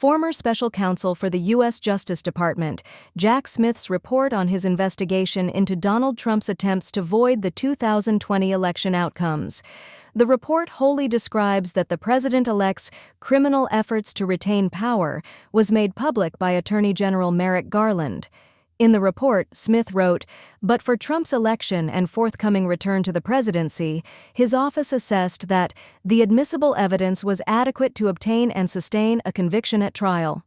Former Special Counsel for the U.S. Justice Department, Jack Smith's report on his investigation into Donald Trump's attempts to void the 2020 election outcomes. The report wholly describes that the president-elect's criminal efforts to retain power was made public by Attorney General Merrick Garland. In the report, Smith wrote, "But for Trump's election and forthcoming return to the presidency, his office assessed that the admissible evidence was adequate to obtain and sustain a conviction at trial."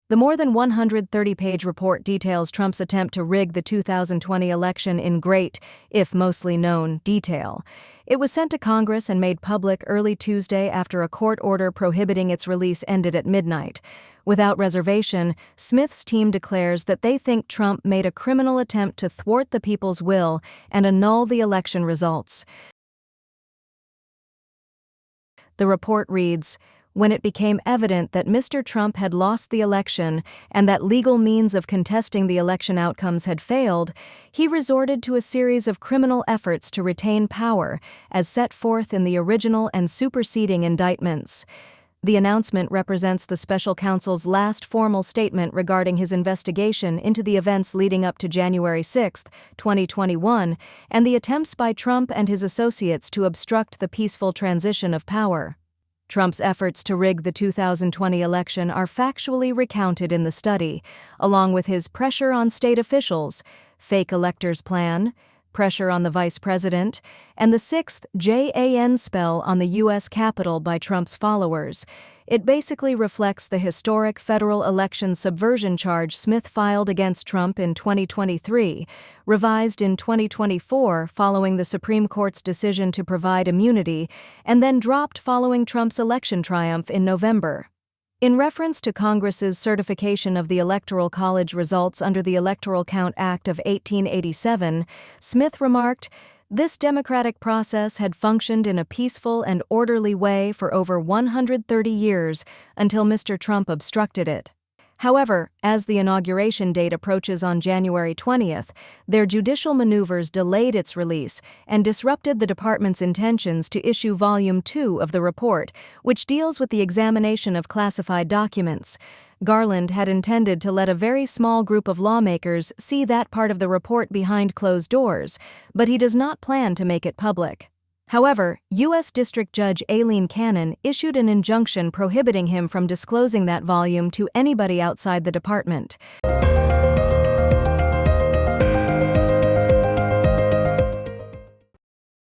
The more than 130-page report details Trump's attempt to rig the 2020 election in great, if mostly known, detail. It was sent to Congress and made public early Tuesday after a court order prohibiting its release ended at midnight. Without reservation, Smith's team declares that they think Trump made a criminal attempt to thwart the people's will and annul the election results. The report reads, "When it became evident that Mr. Trump had lost the election and that legal means of contesting the election outcomes had failed, he resorted to a series of criminal efforts to retain power, as set forth in the original and superseding indictments." The announcement represents the special counsel's last formal statement regarding his investigation into the events leading up to January 6, 2021, and the attempts by Trump and his associates to obstruct the peaceful transition of power. Trump's efforts to rig the 2020 election are factually recounted in the study, along with his pressure on state officials, fake electors plan, pressure on the vice president, and the sixth JAN spell on the U.S. Capitol by Trump's followers. It basically reflects the historic federal election subversion charge Smith filed against Trump in 2023, revised in 2024 following the Supreme Court's decision to provide immunity, and then dropped following Trump's election triumph in November. In reference to Congress's certification of the Electoral College results under the Electoral Count Act of 1887, Smith remarked, "This democratic process had functioned in a peaceful and orderly way for over 130 years until Mr. Trump obstructed it." However, as the inauguration date approaches on January 20th, their judicial maneuvers delayed its release and disrupted the department's intentions to issue Volume 2 of the report, which deals with the examination of classified documents. Garland had intended to let a very small group of lawmakers see that part of the report behind closed doors, but he does not plan to make it public. However, U.S. District Judge Aileen Cannon issued an injunction prohibiting him from disclosing that volume to anybody outside the department.